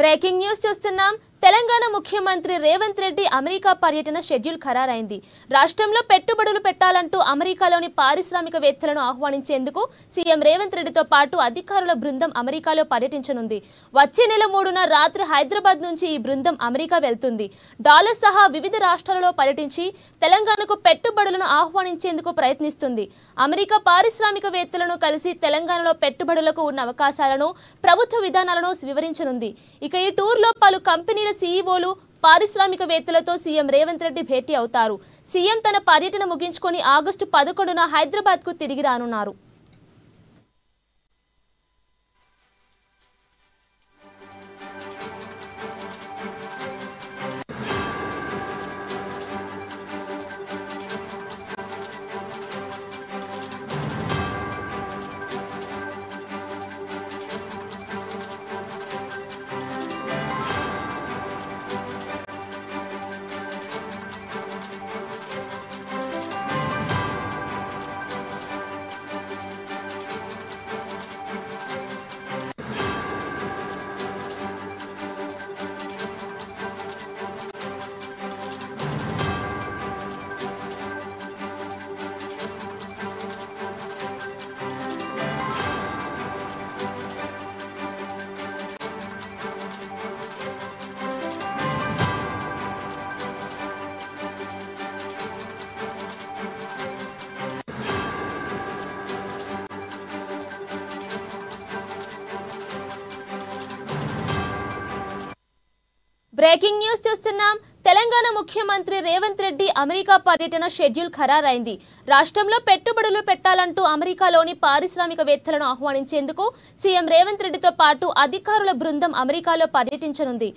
Breaking news చూస్తున్నాం. తెలంగాణ ముఖ్యమంత్రి Revanth Reddy America పర్యటన షెడ్యూల్ ఖరారైంది. రాష్ట్రంలో పెట్టుబడులు పెట్టాలంటూ అమెరికాలోని పారిశ్రామికవేత్తలను ఆహ్వానించేందుకు సీఎం రేవంత్ రెడ్డితో పాటు అధికారుల బృందం అమెరికాలో పర్యటించనుంది. వచ్చే నెల 3న రాత్రి హైదరాబాద్ నుంచి ఈ బృందం అమెరికా వెళ్తుంది. డాలర్ సహా వివిధ రాష్ట్రాలలో పర్యటించి తెలంగాణకు పెట్టుబడులను ఆహ్వానించేందుకు ప్రయత్నిస్తుంది. అమెరికా పారిశ్రామికవేత్తలను కలిసి తెలంగాణలో పెట్టుబడులకు ఉన్న అవకాశాలను, ప్రభుత్వ విధానాలను వివరించనుంది. ఇక ఈ టూర్లో పలు కంపెనీల సీఈఓలు, పారిశ్రామికవేత్తలతో సీఎం రేవంత్ రెడ్డి భేటీ అవుతారు. సీఎం తన పర్యటన ముగించుకొని ఆగస్టు 11న హైదరాబాద్కు తిరిగి రానున్నారు. బ్రేకింగ్ న్యూస్ చూస్తున్నాం. తెలంగాణ ముఖ్యమంత్రి రేవంత్ రెడ్డి అమెరికా పర్యటన షెడ్యూల్ ఖరారైంది. రాష్ట్రంలో పెట్టుబడులు పెట్టాలంటూ అమెరికాలోని పారిశ్రామికవేత్తలను ఆహ్వానించేందుకు సీఎం రేవంత్ రెడ్డితో పాటు అధికారుల బృందం అమెరికాలో పర్యటించనుంది.